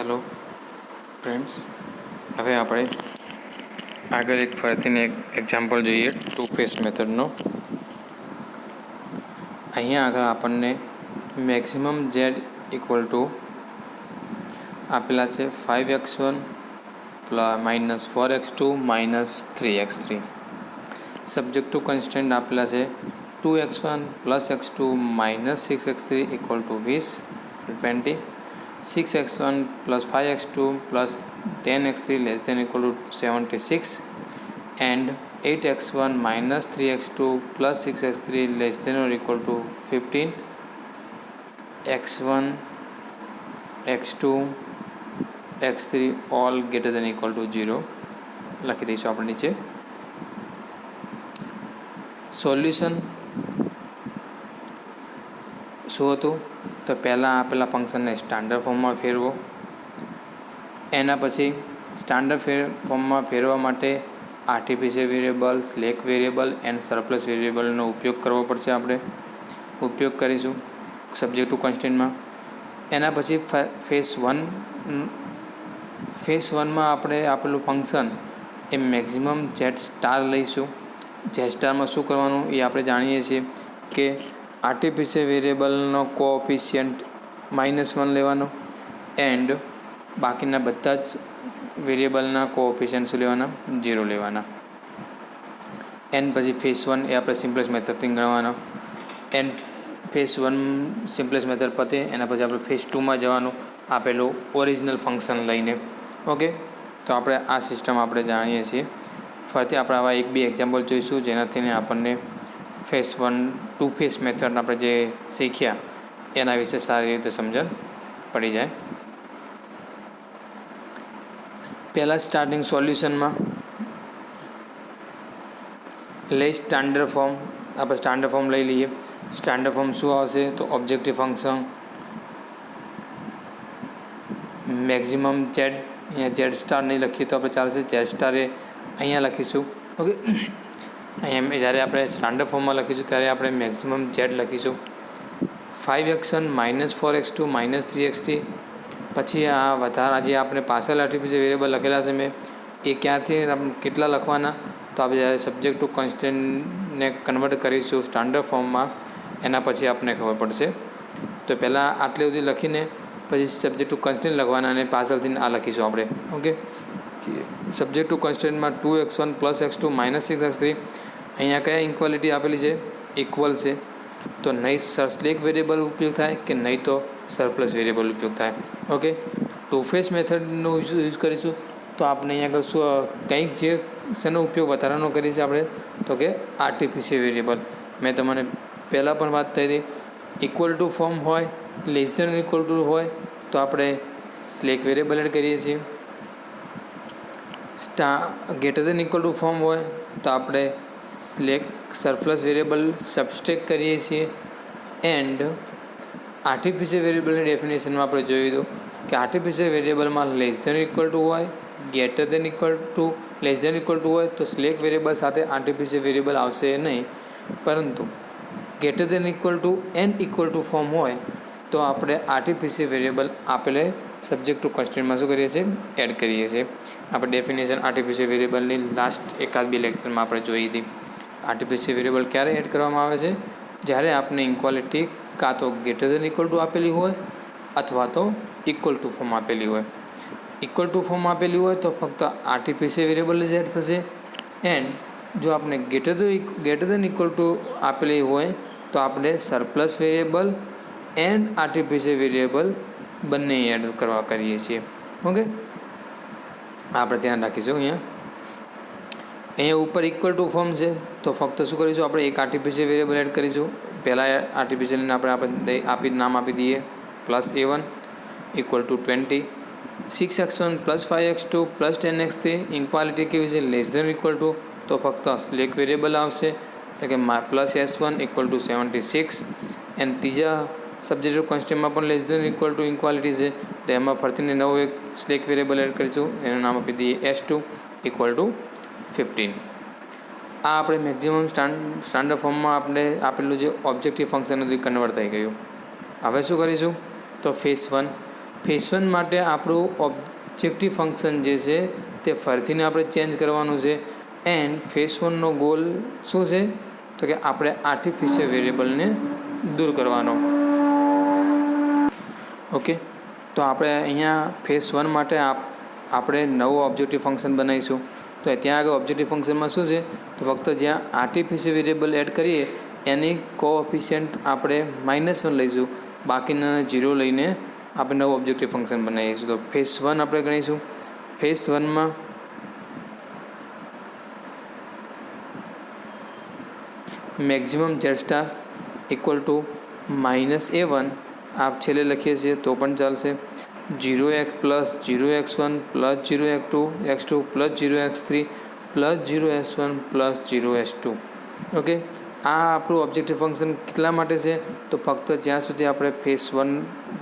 ચાલો ફ્રેન્ડ્સ, હવે આપણે આગળ એક ફરીથી એક એક્ઝામ્પલ જોઈએ ટુ ફેસ મેથડનો. અહીંયા આગળ આપણને મેક્સિમમ ઝેડ ઇક્વલ ટુ આપેલા છે 5x1 minus 4x2 minus 3x3. Subject to constant આપેલા છે 2x1 plus x2 minus 6x3 equal to 20. 6x1 plus 5x2 plus 10x3 less than equal to 76, and 8x1 minus 3x2 plus 6x3 less than or equal to 15. x1, x2, x3 all greater than equal to 0 લખી દઈશું આપણે નીચે. Solution શું હતું? તો પહેલાં આપેલા ફંક્શનને સ્ટાન્ડર્ડ ફોર્મમાં ફેરવો. એના પછી સ્ટાન્ડર્ડ ફોર્મમાં ફેરવા માટે artificial variable, slack variable and surplus વેરિયેબલનો ઉપયોગ કરવો પડશે. આપણે ઉપયોગ કરીશું સબ્જેક્ટ ટુ કોન્સ્ટન્ટમાં. એના પછી ફેસ વનમાં આપણે આપેલું ફંક્શન એ મેક્સિમમ ઝેડ સ્ટાર લઈશું. ઝેડ સ્ટારમાં શું કરવાનું એ આપણે જાણીએ છીએ કે આર્ટિફિશિયલ વેરિયેબલનો કોએફિશિયન્ટ -1 લેવાનો એન્ડ બાકીના બધા જ વેરિયેબલના કોએફિશિયન્ટ શું લેવાના? 0 લેવાના. એન્ડ પછી ફેસ 1 એ આપણે સિમ્પલેસ્ટ મેથડથી ગણવાનો. એન્ડ ફેસ 1 સિમ્પલેસ્ટ મેથડ પતે એના પછી આપણે ફેસ 2માં જવાનું આપેલું ઓરિજિનલ ફંક્શન લઈને. ઓકે, તો આપણે આ સિસ્ટમ આપણે જાણીએ છીએ. ફરીથી આપણે આવા 1-2 એક્ઝામ્પલ જોઈશું જેનાથી આપણને ફેસ 1 ટુ ફેસ મેથડ આપણે જે શીખ્યા એના વિશે સારી રીતે સમજણ પડી જાય. પહેલાં સ્ટાર્ટિંગ સોલ્યુશનમાં સ્ટાન્ડર્ડ ફોર્મ આપણે સ્ટાન્ડર્ડ ફોર્મ લઈ લઈએ. સ્ટાન્ડર્ડ ફોર્મ શું આવશે? તો ઓબ્જેક્ટિવ ફંક્શન મેક્સિમમ ઝેડ, અહીંયા ઝેડ સ્ટાર નહીં લખીએ તો આપણે ચાલશે. ઝેડ સ્ટાર એ અહીંયા લખીશું. ઓકે, અહીંયા જ્યારે આપણે સ્ટાન્ડર્ડ ફોર્મમાં લખીશું ત્યારે આપણે મેક્સિમમ ઝેડ લખીશું. 5x1 minus 4x2 minus 3x3. પછી આ વધારા જે આપણે પાછળ આર્ટિફિશિયલ વેરિયેબલ લખેલા છે મેં એ ક્યાંથી કેટલા લખવાના? તો આપણે જ્યારે સબ્જેક્ટ ટુ કોન્સ્ટન્ટને કન્વર્ટ કરીશું સ્ટાન્ડર્ડ ફોર્મમાં એના પછી આપણને ખબર પડશે. તો પહેલાં આટલી સુધી લખીને પછી સબ્જેક્ટ ટુ કોન્સ્ટન્ટ લખવાના અને પાછળથી આ લખીશું આપણે. ઓકે, સબ્જેક્ટ ટુ કોન્સ્ટન્ટમાં 2x1 plus x2 minus 6x3. અહીંયા કયા ઇક્વાલિટી આપેલી છે? ઇક્વલ છે. તો નહીં સ્લેક વેરિયેબલ ઉપયોગ થાય કે નહીં તો સરપ્લસ વેરિયેબલ ઉપયોગ થાય. ઓકે, ટુ ફેસ મેથડનો યુઝ કરીશું તો આપણે અહીંયા આગળ શું કંઈક જે શેનો ઉપયોગ વધારાનો કરીએ છીએ આપણે? તો કે આર્ટિફિશિયલ વેરિયેબલ. મેં તમને પહેલાં પણ વાત કરી હતી, ઇક્વલ ટુ ફોર્મ હોય, લેસ ધેન ઇક્વલ ટુ હોય તો આપણે સ્લેક વેરિયેબલ એડ કરીએ છીએ. Greater than equal to form હોય તો આપણે સરપ્લસ વેરિયેબલ સબસ્ટ્રેક્ટ કરીએ છીએ. એન્ડ આર્ટિફિશિયલ વેરિયેબલની ડેફિનેશનમાં આપણે જોયું હતું કે આર્ટિફિશિયલ વેરિયેબલમાં લેસ ધેન ઇક્વલ ટુ હોય, greater than equal to less than equal to હોય તો સ્લેક વેરિયેબલ સાથે આર્ટિફિશિયલ વેરિયેબલ આવશે નહીં. પરંતુ greater than equal to and equal to form હોય તો આપણે આર્ટિફિશિયલ વેરિયેબલ આપેલે સબ્જેક્ટ ટુ કોન્સ્ટન્ટમાં શું કરીએ છીએ? એડ કરીએ છીએ. આપણે ડેફિનેશન આર્ટિફિશિયલ વેરિયેબલની લાસ્ટ 1-2 લેક્ચરમાં આપણે જોઈ હતી. આર્ટિફિશિયલ વેરિયેબલ ક્યારે એડ કરવામાં આવે છે? જ્યારે આપણે ઇક્વાલિટી કાં તો ગ્રેટર ધેન ઇક્વલ ટુ આપેલી હોય અથવા તો ઇક્વલ ટુ ફોર્મ આપેલી હોય. ઇક્વલ ટુ ફોર્મ આપેલી હોય તો ફક્ત આર્ટિફિશિયલ વેરિયેબલ જ એડ થશે. એન્ડ જો આપણે ગ્રેટર ધેન ઇક્વલ ટુ આપેલી હોય તો આપણે surplus variable and artificial variable બંને એડ કરીએ છીએ. ઓકે, આપણે ધ્યાન રાખીશું. અહીંયા ઉપર ઇક્વલ ટુ ફોર્મ છે તો ફક્ત શું કરીશું? આપણે એક આર્ટિફિશિયલ વેરિયેબલ એડ કરીશું. પહેલાં આર્ટિફિશિયલને આપણે નામ આપી દઈએ +a1 equal to 20. 6x1 plus 5x2 plus 10x3 equality કેવી છે? લેસ ધેન ઇક્વલ ટુ તો ફક્ત સ્લેક વેરિયેબલ આવશે એટલે કે +s1 ઇક્વલ ટુ 76. એન્ડ ત્રીજા સબ્જેક્ટ કોન્સ્ટન્ટમાં પણ less than equal to equality છે તો એમાં ફરીથી નવું એક સ્લેક વેરિયેબલ એડ કરીશું. એનું નામ આપી દઈએ s2 ઇક્વલ ટુ 15. આ આપણે મેક્સિમમ સ્ટાન્ડર્ડ ફોર્મમાં આપણે આપેલું જે ઓબ્જેક્ટિવ ફંક્શન હતું એ કન્વર્ટ થઈ ગયું. હવે શું કરીશું? તો ફેસ 1 ફેઝ 1 માટે આપણું ઓબ્જેક્ટિવ ફંક્શન જે છે તે ફરીથીને આપણે ચેન્જ કરવાનું છે. એન્ડ ફેઝ 1નો ગોલ શું છે તો કે આપણે આર્ટિફિશિયલ વેરિયેબલને દૂર કરવાનો. ઓકે, તો આપણે અહીંયા ફેઝ 1 માટે આપણે નવું ઓબ્જેક્ટિવ ફંક્શન બનાવીશું. તો ત્યાં આગળ ઓબ્જેક્ટિવ ફંક્શનમાં શું છે તો ફક્ત જ્યાં આર્ટિફિશિયલ વેરિયેબલ એડ કરીએ એની કોએફિશિયન્ટ આપણે -1 લઈશું, બાકીના 0 લઈને આપણે નવું ઓબ્જેક્ટિવ ફંક્શન બનાવીશું. તો ફેઝ 1 આપણે ગણીશું. ફેઝ 1માં maximum Z star equal to -a1 આપ છેલ્લે લખીએ છીએ તો પણ ચાલશે. 0x plus 0x1 plus 0x2 x2 plus 0x3 plus 0s1 plus 0s2. Okay, આ આપણું ઓબ્જેક્ટિવ ફંક્શન કેટલા માટે છે તો ફક્ત જ્યાં સુધી આપણે ફેઝ 1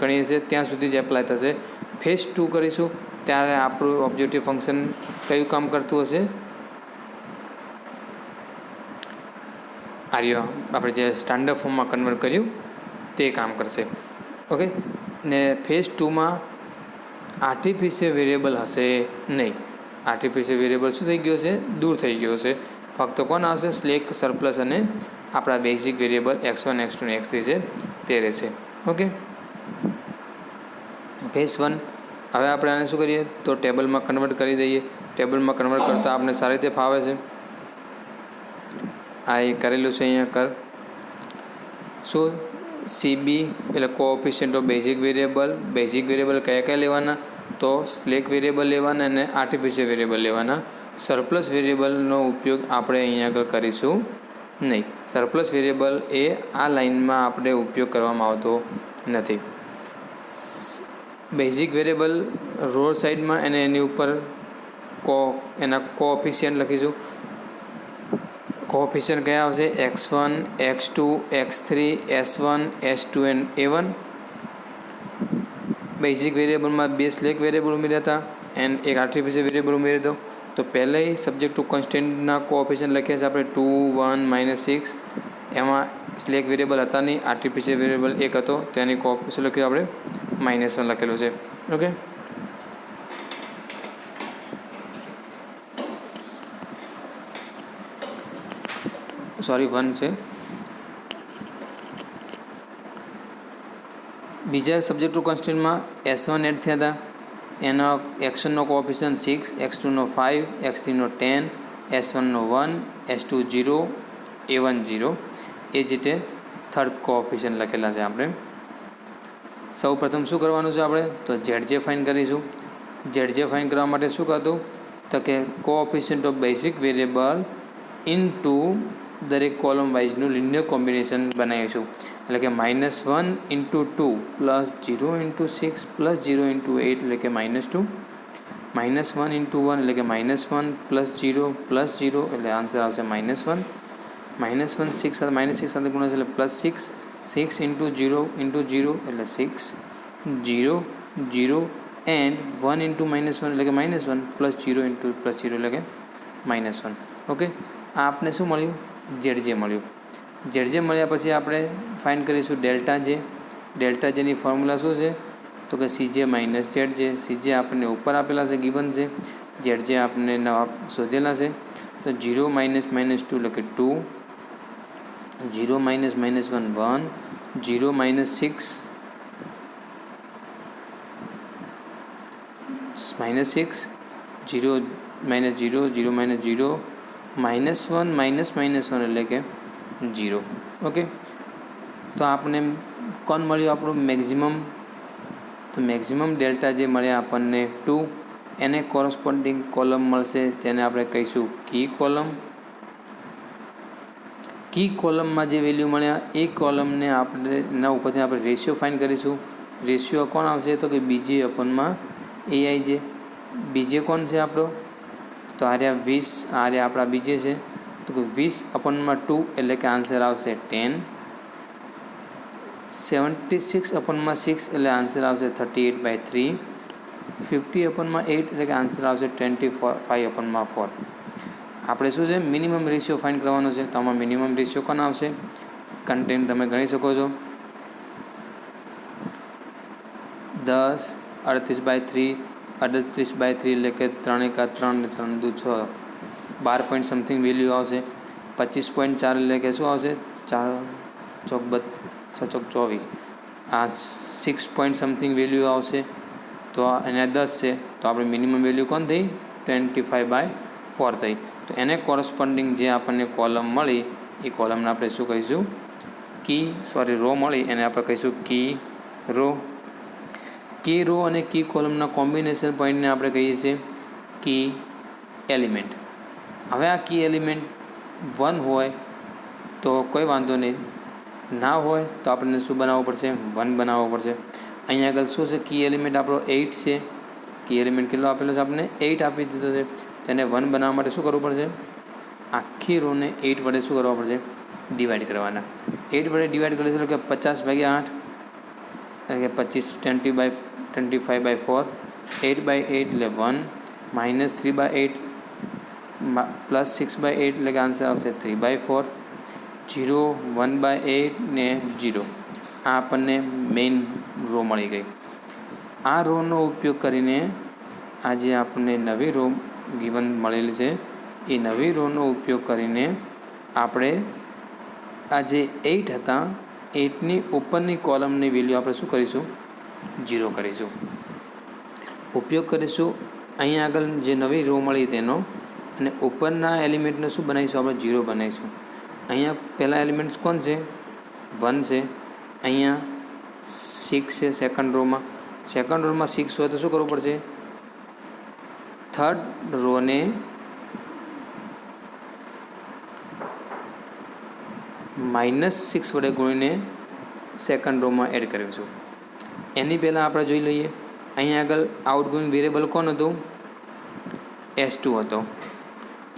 ગણીએ છીએ ત્યાં સુધી જ એપ્લાય થશે. ફેઝ 2 કરીશું ત્યારે આપણું ઓબ્જેક્ટિવ ફંક્શન કયું કામ કરતું હશે, આર્યો આપણે જે સ્ટાન્ડર્ડ ફોર્મમાં કન્વર્ટ કર્યું તે કામ કરશે. ઓકે, ને ફેઝ 2માં આર્ટિફિશિયલ વેરિયેબલ હશે નહીં. આર્ટિફિશિયલ વેરિયેબલ શું થઈ ગયો છે, દૂર થઈ ગયો છે. ફક્ત કોણ આવશે, સ્લેક, સરપ્લસ અને આપણા બેઝિક વેરિયેબલ x1 x2 અને x3 છે તે રહેશે. ઓકે, ફેઝ 1 હવે આપણે આને શું કરીએ તો ટેબલમાં કન્વર્ટ કરી દઈએ. ટેબલમાં કન્વર્ટ કરતાં આપણે સારી રીતે ફાવે છે. આ એ કરેલું છે અહીંયા કર. શું CB એટલે coefficient of basic variable. Basic variable કયા કયા લેવાના તો સ્લેક વેરિયેબલ લેવાના અને આર્ટિફિશિયલ વેરિયેબલ લેવાના. સરપ્લસ વેરિયેબલનો ઉપયોગ આપણે અહીંયા આગળ કરીશું નહીં. સરપ્લસ વેરિયેબલ એ આ લાઇનમાં આપણે ઉપયોગ કરવામાં આવતો નથી. બેઝિક વેરિયેબલ રોડ સાઈડમાં અને એની ઉપર એના કોએફિશિયન્ટ લખીશું. કોએફિશિયન્ટ કયા આવશે, x1 x2 x3 s1 s2 and a1. Basic વેરિયેબલમાં 2 સ્લેક વેરિયેબલ ઉમેર્યા હતા એન્ડ એક આર્ટિફિશિયલ વેરિયેબલ ઉમેરી દો. તો પહેલાં સબ્જેક્ટ ટુ કોન્સ્ટન્ટના કોએફિશિયન્ટ લખ્યા છે આપણે 2 1 -6. એમાં સ્લેક વેરિયેબલ હતા નહીં, આર્ટિફિશિયલ વેરિયેબલ એક હતો તો એની કોએફિશિયન્ટ લખ્યું આપણે -1 લખેલું છે. ઓકે, સોરી 1 છે. બીજા સબ્જેક્ટ ટુ કોન્સ્ટન્ટમાં s1 એડ થયા હતા. એનો x1નો કોએફિશિયન્ટ 6, x2નો 5, x3નો 10, s1નો 1, s2 0, a1 0. એ જ રીતે થર્ડ કોએફિશિયન્ટ લખેલા છે આપણે. સૌ પ્રથમ શું કરવાનું છે આપણે તો ZJ ફાઇન્ડ કરીશું. ZJ ફાઇન્ડ કરવા માટે શું કરતું તો કે coefficient of basic variable into દરેક કોલમ વાઇઝનું લિનિયર કોમ્બિનેશન બનાવીશું. એટલે કે -1 × 2 પ્લસ 0 × 6 પ્લસ 0 × 8 એટલે કે -2. -1 × 1 એટલે કે -1 પ્લસ 0 પ્લસ 0 એટલે આન્સર આવશે -1. -1 6 સાથે ગુણ્યા એટલે +6. 6 × 0 × 0 એટલે 6. 0 0 એન્ડ 1 × -1 એટલે કે -1 પ્લસ 0 × +0 એટલે કે -1. ઓકે, આ આપણે શું મળ્યું, ZJ મળ્યું. ZJ મળ્યા પછી આપણે ફાઇન્ડ કરીશું ડેલ્ટા જે. ડેલ્ટા જેની ફોર્મ્યુલા શું છે તો કે CJ - ZJ. CJ આપણને ઉપર આપેલા છે, ગિવન છે. ZJ આપણને નવા શોધેલા છે. તો 0 - -2 એટલે કે 2, 0 - -1 1, 0 - 6 -6, 0 - 0 0 - 0 -1 એટલે કે 0. ઓકે, તો આપણે કોણ મળ્યું આપણું મેક્સિમમ. તો મેક્સિમમ ડેલ્ટા જે મળ્યા આપણને 2. એને કોરસ્પોન્ડિંગ કોલમ મળશે તેને આપણે કહીશું કી કોલમ. કી કોલમમાં જે વેલ્યુ મળ્યા એ કોલમને આપણે એના ઉપરથી આપણે રેશિયો ફાઇન્ડ કરીશું. રેશિયો કોણ આવશે તો કે BJ અપોનમાં AIJ. BJ કોણ છે આપણો તો આર્યા 20, આર્યા આપણા BJ છે તો કે 20/2 એટલે કે આન્સર આવશે 10. 76/6 એટલે આન્સર આવશે 38/3. 50/8 એટલે કે આન્સર આવશે 25/4. આપણે શું છે મિનિમમ રેશિયો ફાઇન્ડ કરવાનો છે. તો આમાં મિનિમમ રેશિયો કોણ આવશે, કન્ટેન્ટ તમે ગણી શકો છો 10, 38/3 38/3 એટલે કે 3 × 3 ને 3 × 6 12 પોઈન્ટ સમથિંગ વેલ્યુ આવશે. 25.4 એટલે કે શું આવશે? 4 ચોક 6 ચોક 24. આ 6 પોઈન્ટ સમથિંગ વેલ્યુ આવશે. તો એને 10 છે તો આપણે મિનિમમ વેલ્યુ કોણ થઈ? 25/4 થઈ. તો એને કોરસ્પોન્ડિંગ જે આપણને કોલમ મળી એ કોલમને આપણે શું કહીશું? રો મળી એને આપણે કહીશું કી રો અને કી કોલમના કોમ્બિનેશન પોઈન્ટને આપણે કહીએ છીએ કી એલિમેન્ટ. હવે આ કી એલિમેન્ટ 1 હોય તો કોઈ વાંધો નહીં, ના હોય તો આપણને શું બનાવવું પડશે? 1 બનાવવો પડશે. અહીંયા આગળ શું છે? કી એલિમેન્ટ આપણો 8 છે. કી એલિમેન્ટ કેટલો આપેલો છે? આપણને 8 આપી દીધો છે. તેને 1 બનાવવા માટે શું કરવું પડશે? આખી રોને 8 વડે શું કરવા પડશે? ડિવાઈડ કરવાના. 8 વડે ડિવાઈડ કરીશું એટલે કે 50/8 એટલે કે 25/4 8/8 એટલે 1 -3/8 +6/8 એટલે કે આન્સર આવશે 3/4. 0 1/8 ને 0. આ આપણને મેઇન રો મળી ગઈ. આ રોનો ઉપયોગ કરીને આજે આપણને નવી રો ગિવન મળેલી છે. એ નવી રોનો ઉપયોગ કરીને આપણે આ જે 8 હતા 8ની ઉપરની કોલમની વેલ્યુ આપણે શું કરીશું? 0 કરીશું. ઉપયોગ કરીશું અહીંયા આગળ જે નવી રો મળી તેનો, અને ઉપરના એલિમેન્ટને શું બનાવીશું? આપણે 0 બનાવીશું. અહીંયા પહેલાં એલિમેન્ટ્સ કોણ છે? 1 છે. અહીંયા 6 છે સેકન્ડ રોમાં. 6 હોય તો શું કરવું પડશે? થર્ડ રોને -6 વડે ગુણીને સેકન્ડ રોમાં એડ કરીશું. એની પહેલાં આપણે જોઈ લઈએ અહીંયા આગળ આઉટગોઈંગ વેરિયેબલ કોણ હતું? S2 હતો.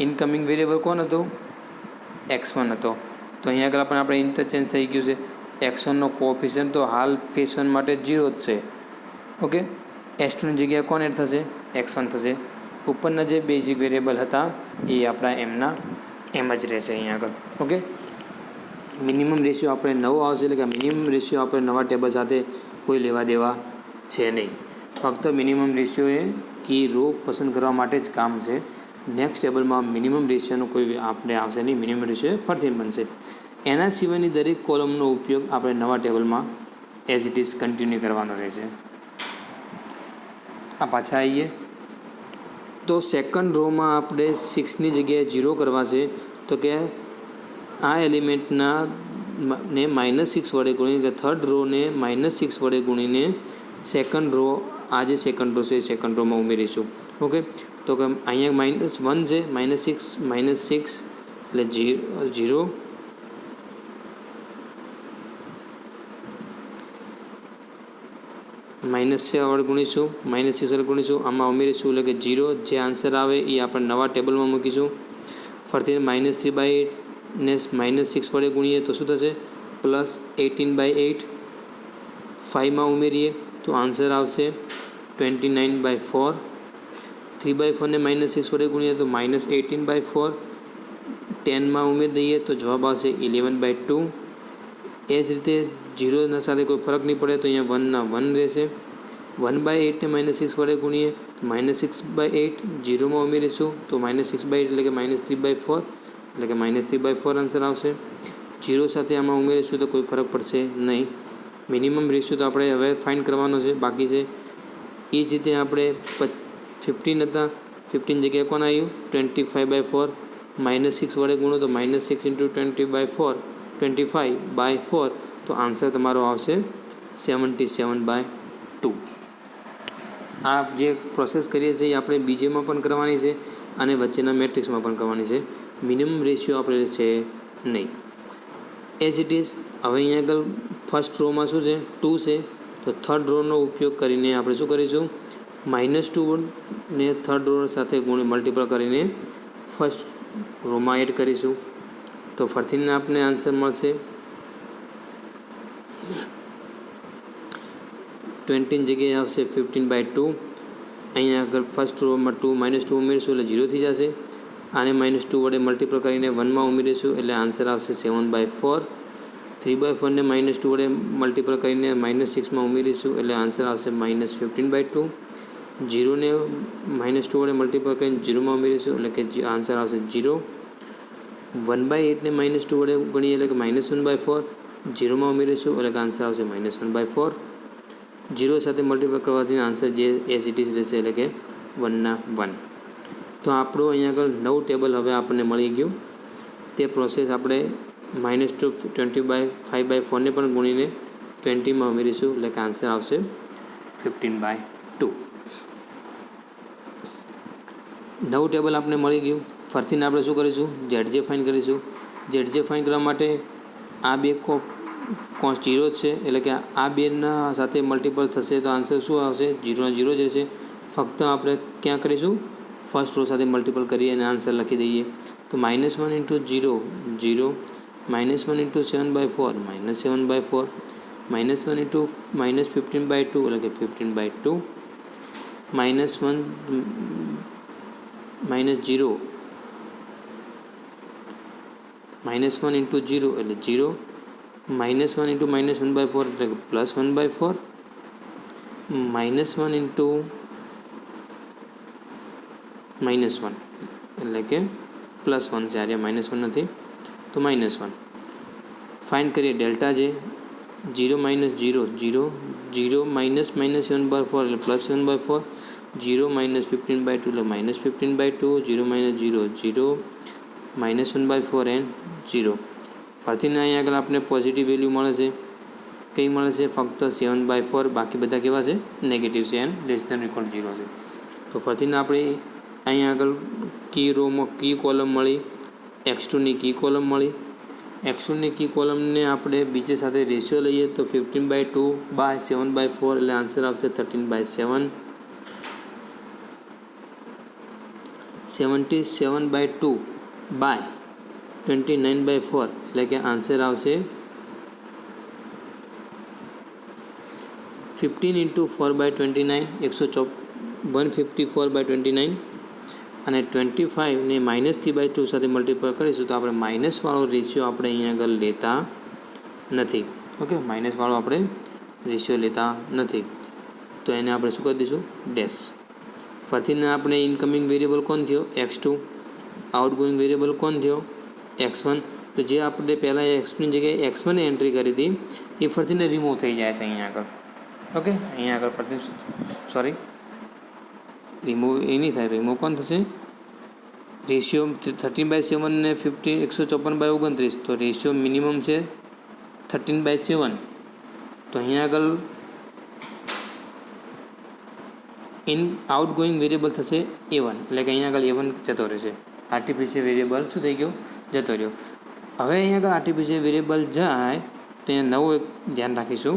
ઇનકમિંગ વેરિયેબલ કોણ હતું? x1 હતો. તો અહીંયા આગળ આપણે ઇન્ટરચેન્જ થઈ ગયું છે. x1નો કોએફિશિયન્ટ તો હાલ ફેઝ 1 માટે 0 જ છે. ઓકે, S2ની જગ્યાએ કોણ એડ થશે? x1 થશે. ઉપરના જે બેઝિક વેરિયેબલ હતા એ આપણા એમ જ રહેશે અહીંયા આગળ. ઓકે, મિનિમમ રેશિયો આપણે નવો આવશે એટલે કે મિનિમમ રેશિયો આપણે નવા ટેબલ સાથે કોઈ લેવા દેવા છે નહીં. ફક્ત મિનિમમ રેશિયો એ કી રો પસંદ કરવા માટે જ કામ છે. નેક્સ્ટ ટેબલમાં મિનિમમ રેશિયોનો કોઈ આપણે આવશે નહીં. મિનિમમ રેશિયો ફરીથી બનશે. એના સિવાયની દરેક કોલમનો ઉપયોગ આપણે નવા ટેબલમાં એઝ ઇટ ઇઝ કન્ટિન્યુ કરવાનો રહેશે. આ પાછા આવીએ તો સેકન્ડ રોમાં આપણે 6ની જગ્યાએ 0 કરવા છે. તો કે આ એલિમેન્ટના ને -6 વડે ગુણીને એટલે થર્ડ રોને -6 વડે ગુણીને સેકન્ડ રો આ જે સેકન્ડ રો છે એ સેકન્ડ રોમાં ઉમેરીશું. ઓકે, તો કે અહીંયા -1 છે, -6 એટલે 0 -6 વડે ગુણીશું, -6 વડે ગુણીશું, આમાં ઉમેરીશું એટલે કે 0. જે આન્સર આવે એ આપણે નવા ટેબલમાં મૂકીશું. ફરીથી -3/8 ને -6 વડે ગુણીએ તો શું થશે? +18/8. 5માં ઉમેરીએ તો આન્સર આવશે 29/4. 3/4 ને -6 વડે ગુણીએ તો -18/4. 10માં ઉમેરી દઈએ તો જવાબ આવશે 11/2. એ જ રીતે 0ના સાથે કોઈ ફરક નહીં પડે તો અહીંયા 1ના 1 રહેશે. 1/8 ને -6 વડે ગુણીએ તો -6/8. 0માં ઉમેરીશું તો -6/8 એટલે કે -3/4 એટલે કે -3/4 આન્સર આવશે. 0 સાથે આમાં ઉમેરીશું તો કોઈ ફરક પડશે નહીં. મિનિમમ રેશિયો તો આપણે હવે ફાઇન્ડ કરવાનો છે, બાકી છે. એ જ રીતે આપણે 15 હતા, 15 જગ્યાએ કોણ આવ્યું? 25/4. -6 વડે ગુણો તો -6 × 25/4 તો આન્સર તમારો આવશે 77/2. આ જે પ્રોસેસ કરીએ છીએ એ આપણે બીજેમાં પણ કરવાની છે અને વચ્ચેના મેટ્રિક્સમાં પણ કરવાની છે. મિનિમમ રેશિયો આપણે છે નહીં. એઝ ઇટ ઇઝ હવે અહીંયા આગળ ફર્સ્ટ રોમાં શું છે? 2 છે. તો થર્ડ રોનો ઉપયોગ કરીને આપણે શું કરીશું? -2 ને થર્ડ રો સાથે મલ્ટીપલ કરીને ફર્સ્ટ રોમાં એડ કરીશું. તો ફરીથી આપણને આન્સર મળશે 20 જગ્યાએ આવશે 15/2. અહીંયા આગળ ફર્સ્ટ રોમાં -2 ઉમેરીશું એટલે 0 થઈ જશે. આને -2 વડે મલ્ટીપલ કરીને 1માં ઉમેરીશું એટલે આન્સર આવશે 7/4. 3/4 ને -2 વડે મલ્ટિપલ કરીને -6માં ઉમેરીશું એટલે આન્સર આવશે -15/2. 0 ને -2 વડે મલ્ટિપલ કરીને 0માં ઉમેરીશું એટલે કે આન્સર આવશે 0. 1/8 ને -2 વડે ગણીએ એટલે કે -1/4. 0માં ઉમેરીશું એટલે કે આન્સર આવશે -1/4. 0 સાથે મલ્ટિપલ કરવાથી આન્સર જે એઝ ઇટ ઇઝ રહેશે એટલે કે 1/1. તો આપણું અહીંયા આગળ નવું ટેબલ હવે આપણને મળી ગયું. તે પ્રોસેસ આપણે -20/5/4 ને પણ ગુણીને 20માં ઉમેરીશું એટલે કે આન્સર આવશે 15/2. નવું ટેબલ આપણે મળી ગયું. ફરીથી આપણે શું કરીશું? ZJ ફાઇન્ડ કરીશું. ZJ ફાઇન્ડ કરવા માટે આ બે કોન્સ્ટ 0 છે એટલે કે આ બેના સાથે મલ્ટિપલ થશે તો આન્સર શું આવશે? 0 0 જ રહેશે. ફક્ત આપણે ક્યાં કરીશું? ફર્સ્ટ રો સાથે મલ્ટિપલ કરીએ અને આન્સર લખી દઈએ. તો -1 × 0 0, -1 × 7/4 -7/4, -1 × -15/2 એટલે કે 15/2, -1 -0 -1 × 0 એટલે 0, -1 × -1/4 એટલે કે +1/4, -1 × -1 એટલે કે +1 છે. આ -1 નથી તો -1. ફાઇન્ડ કરીએ ડેલ્ટા જે 0 - 0 0 0 -7/4 એટલે +7/4, 0 - 15/2 એટલે -15/2, 0 - 0 0, -1/4 એન્ડ 0. ફરીથી અહીંયા આગળ આપણે પોઝિટિવ વેલ્યુ મળે છે. કઈ મળે છે? ફક્ત 7/4. બાકી બધા કેવા છે? નેગેટિવ છે એન્ડ << 0 છે. તો ફરીથી આપણે અહીંયા આગળ કી રોમાં કી કોલમ મળી, x2ની કી કોલમ મળી. x2ની કી કોલમને આપણે બીજે સાથે રેશિયો લઈએ તો 15/2/7/4 એટલે આન્સર આવશે 13/7. 77/2/29/4 એટલે કે આન્સર આવશે 15 × 4/29 154/29 અને 25 ને -3/2 સાથે મલ્ટિપલ કરીશું તો આપણે માઇનસવાળો રેશિયો આપણે અહીંયા આગળ લેતા નથી. ઓકે, માઇનસવાળો આપણે રેશિયો લેતા નથી તો એને આપણે શું કરી દઈશું? ડેશ. ફરીથી આપણે ઇનકમિંગ વેરિયેબલ કોણ થયો? x2. આઉટગોઈંગ વેરિયેબલ કોણ થયો? x1. તો જે આપણે પહેલાં x2ની જગ્યાએ x1 એન્ટ્રી કરી હતી એ ફરીથી રિમૂવ થઈ જાય છે અહીંયા આગળ. ઓકે, અહીંયા આગળ ફરીથી રિમૂવ એ નહીં થાય. રિમૂવ કોણ થશે? રેશિયો 13/7 ને 154/29 તો રેશિયો મિનિમમ છે 13/7. તો અહીંયા આગળ આઉટગોઈંગ વેરિયેબલ થશે a1 એટલે કે અહીંયા આગળ a1 જતો રહેશે. આર્ટિફિશિયલ વેરિયેબલ શું થઈ ગયો? જતો રહ્યો. હવે અહીંયા આગળ આર્ટિફિશિયલ વેરિયેબલ જાય તો અહીંયા નવું એક ધ્યાન રાખીશું.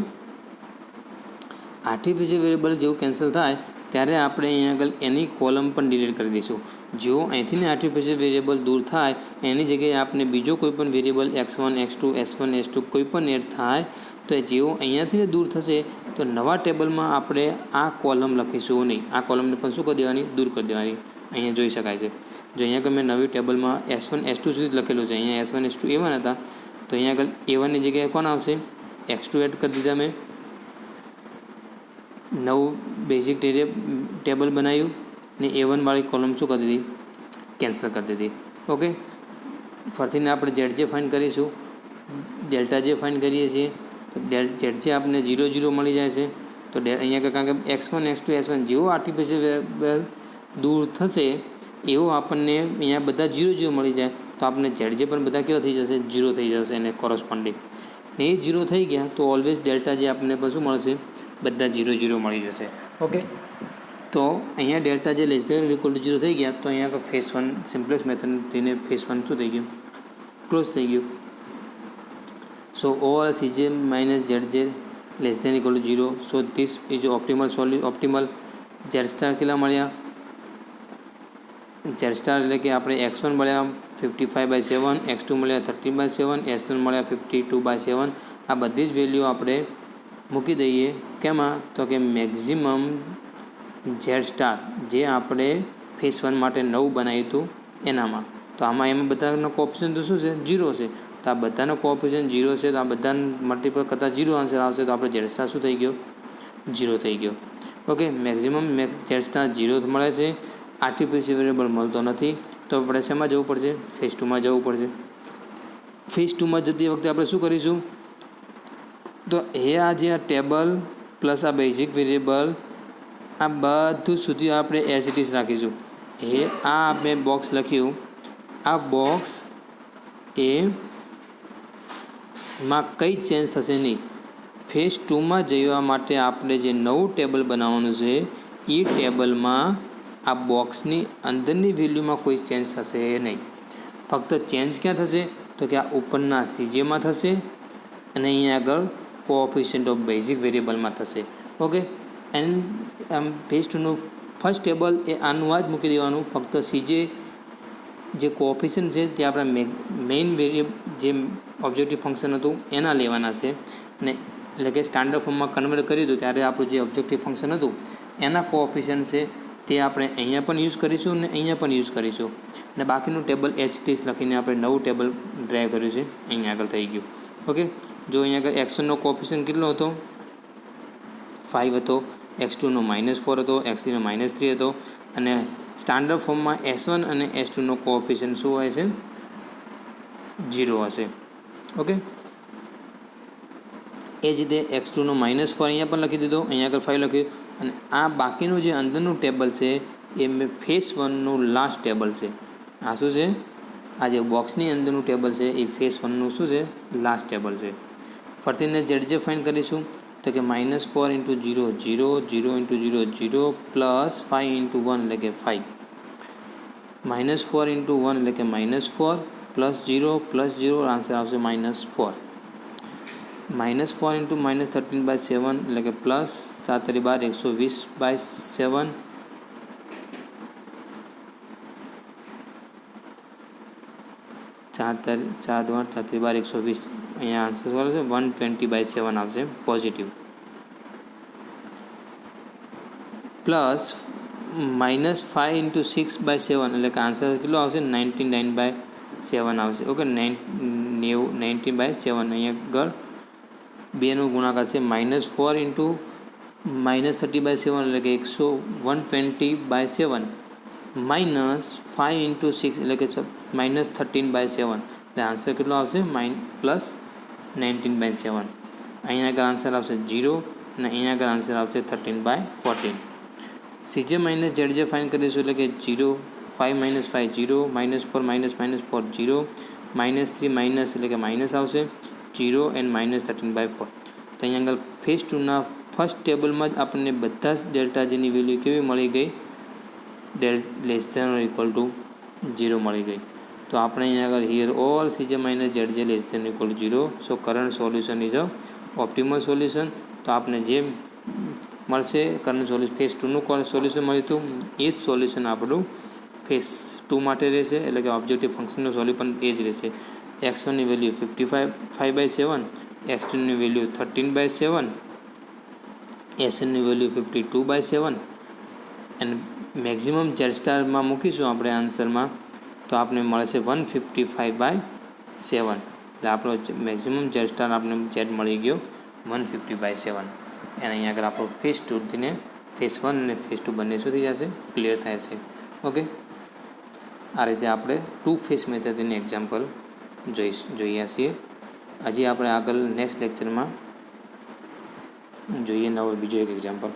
આર્ટિફિશિયલ વેરિયેબલ જેવું કેન્સલ થાય ત્યારે આપણે અહીંયા આગળ એની કોલમ પણ ડિલીટ કરી દઈશું. જો અહીંથી આર્ટિફિશિયલ વેરિયેબલ દૂર થાય એની જગ્યાએ આપણે બીજો કોઈ પણ variable x1 x2 s1 s2 કોઈ પણ એડ થાય તો જેવો અહીંયાથી દૂર થશે તો નવા ટેબલમાં આપણે આ કોલમ લખીશું નહીં. આ કોલમને પણ શું કરી દેવાની? દૂર કરી દેવાની. અહીંયા જોઈ શકાય છે. જો અહીંયા આગળ મેં નવી ટેબલમાં s1 s2 સુધી લખેલું છે. અહીંયા s1 s2 a1 હતા તો અહીંયા આગળ a1ની જગ્યાએ કોણ આવશે? x2 એડ કરી દીધા મેં. નવું બેઝિક ટેબલ બનાવ્યું ને a1 વાળી કોલમ શું કરી દીધી? કેન્સલ કરી દીધી. ઓકે, ફરીથી આપણે ZJ ફાઇન્ડ કરીશું. ડેલ્ટા જે ફાઇન્ડ કરીએ છીએ તો ZJ આપણને 0 0 મળી જાય છે. તો અહીંયા કારણ કે x1 x2 s1 જેવો આર્ટિફિશિયલ વેરિયેબલ દૂર થશે એવો આપણને અહીંયા બધા 0 0 મળી જાય તો આપણને ZJ પણ બધા કેવા થઈ જશે? 0 થઈ જશે એને કોરસ્પોન્ડિંગ. ને એ 0 થઈ ગયા તો ઓલવેઝ ડેલ્ટા જે આપણને શું મળશે? બધા 0 0 મળી જશે. ઓકે, તો અહીંયા ડેલ્ટા જે << 0 થઈ ગયા તો અહીંયા ફેસ 1 સિમ્પલેસ્ટ મેથડને ફેસ 1 શું થઈ ગયું? ક્લોઝ થઈ ગયું. So over CJ - ZJ << 0. So this is optimal Z star કેટલા મળ્યા? Z સ્ટાર એટલે કે આપણે x1 મળ્યા 55/7, x2 મળ્યા 13/7, s1 મળ્યા 52/7. આ બધી જ વેલ્યુ આપણે મૂકી દઈએ. કેમાં? તો કે મેક્ઝિમમ Z સ્ટાર જે આપણે ફેસ 1 માટે નવું બનાવ્યું હતું એનામાં. તો એમાં બધાનો ઓપ્શન તો શું છે? 0 છે. તો આ બધાનો કોઓફિશિયન્ટ 0 છે, તો આ બધા મલ્ટીપલ કરતાં 0 આન્સર આવશે, તો આપણે ઝેડ સ્ટાર શું થઈ ગયો? 0 થઈ ગયો. ઓકે, મેક્સિમમ ઝેડ સ્ટાર 0 મળે છે, આર્ટિફિશિયલ વેરિયેબલ મળતો નથી. તો આપણે શેમાં જવું પડશે? ફેઝ 2માં જવું પડશે. ફેઝ 2માં જતી વખતે આપણે શું કરીશું? તો આ જે આ ટેબલ પ્લસ આ બેઝિક વેરિયેબલ આ બધું સુધી આપણે એઝ ઇટ ઇઝ રાખીશું. આ આપણે બોક્સ લખ્યું, આ બોક્સ માં કંઈ ચેન્જ થશે નહીં. ફેઝ 2માં જવા માટે આપણે જે નવું ટેબલ બનાવવાનું છે એ ટેબલમાં આ બોક્સની અંદરની વેલ્યુમાં કોઈ ચેન્જ થશે નહીં. ફક્ત ચેન્જ ક્યાં થશે? તો કે આ ઉપરના સીજેમાં થશે અને અહીંયા આગળ કોઓફિશિયન્ટ ઓફ બેઝિક વેરિયેબલમાં થશે. ઓકે, એન્ડ ફેઝ 2નું ફર્સ્ટ ટેબલ આનું આ જ મૂકી દેવાનું. ફક્ત સીજે જે કોઓફિશિયન્ટ છે તે આપણા મેઇન વેરિયેબલ જે ઓબ્જેક્ટિવ ફંક્શન હતું એના લેવાના છે, અને એટલે કે સ્ટાન્ડર્ડ ફોર્મમાં કન્વર્ટ કર્યું હતું ત્યારે આપણું જે ઓબ્જેક્ટિવ ફંક્શન હતું એના કોઓફિશિયન્ટ છે તે આપણે અહીંયા પણ યુઝ કરીશું અને અહીંયા પણ યુઝ કરીશું. અને બાકીનું ટેબલ એચટીસ લખીને આપણે નવું ટેબલ ડ્રાઈવ કર્યું છે, અહીંયા આગળ થઈ ગયું. ઓકે, જો અહીંયા આગળ x1નો કોઓફિશિયન્ટ કેટલો હતો? 5 હતો, x2નો -4 હતો, x3નો -3 હતો, અને સ્ટાન્ડર્ડ ફોર્મમાં s1 અને s2નો કોઓફિશિયન્ટ શું હોય છે? 0 હશે. ઓકે, એ જ રીતે x2નો -4 અહીંયા પણ લખી દીધો, અહીંયા આગળ 5 લખ્યું. અને આ બાકીનું જે અંદરનું ટેબલ છે એ મેં ફેઝ 1નું લાસ્ટ ટેબલ છે. આ શું છે? આ જે બોક્સની અંદરનું ટેબલ છે એ ફેઝ 1નું શું છે? લાસ્ટ ટેબલ છે. ફરીને ઝેડ જે ફાઇન્ડ કરીશું તો કે -4 × 0 0 0 × 0 0 પ્લસ 5 × 1 એટલે કે 5, -4 × 1 એટલે કે -4 પ્લસ 0 પ્લસ 0 આન્સર આવશે -4, -4 × -13/7 એટલે કે પ્લસ 4 × 12 120/7, ચાર 4 × 12 120, અહીંયા આન્સર શું આવશે? 120/7 આવશે પોઝિટિવ. પ્લસ -5 × 6/7 એટલે કે આન્સર કેટલો આવશે? 99/7 આવશે. ઓકે, 90/7 અહીંયા આગળ 2નો ગુણાકાર છે. -4 × -30/7 એટલે કે 120/7 -5 × 6 એટલે કે -13/7 એટલે આન્સર કેટલો આવશે? +19/7. અહીંયા આગળ આન્સર આવશે 0 અને અહીંયા આગળ આન્સર આવશે 13/14. સીજે માઇનસ ઝેડ જે ફાઇન કરીશું એટલે કે 0 5 - 5 0 -4 -4 0 -3 માઇનસ એટલે કે માઇનસ આવશે 0 એન્ડ -13/4. તો અહીંયા આગળ ફેઝ 2ના ફર્સ્ટ ટેબલમાં જ આપણને બધા જ ડેલ્ટા જેની વેલ્યુ કેવી મળી ગઈ? <0 મળી ગઈ. તો આપણે અહીંયા આગળ here all CJ minus Z J <0. So current solution is a optimal solution. તો આપણે જે મળશે કરંટ સોલ્યુશન ફેઝ 2નું સોલ્યુશન મળ્યું હતું એ જ સોલ્યુશન આપણું ફેઝ 2 માટે રહેશે, એટલે કે ઓબ્જેક્ટિવ ફંક્શનનું સોલ્યુશન એ જ રહેશે. x1ની વેલ્યુ 5/7, x2ની વેલ્યુ 13/7, snની વેલ્યુ 52/7, અને મેક્સિમમ ઝેડ સ્ટારમાં મૂકીશું આપણે આન્સરમાં તો આપણે મળશે 155/7. એટલે આપણો મેક્સિમમ ઝેડ સ્ટાર આપણે ઝેડ મળી ગયો 150/7. અને અહીંયા આગળ આપણો ફેઝ 2 ફેઝ 1 અને ફેઝ 2 બંને શું થઈ જશે? ક્લિયર થાય છે. ઓકે, આ રીતે આપણે 2 ફેઝ મેથડની એક્ઝામ્પલ જોઈએ છીએ. હજી આપણે આગળ નેક્સ્ટ લેક્ચરમાં જોઈએ નવો બીજો એક એક્ઝામ્પલ.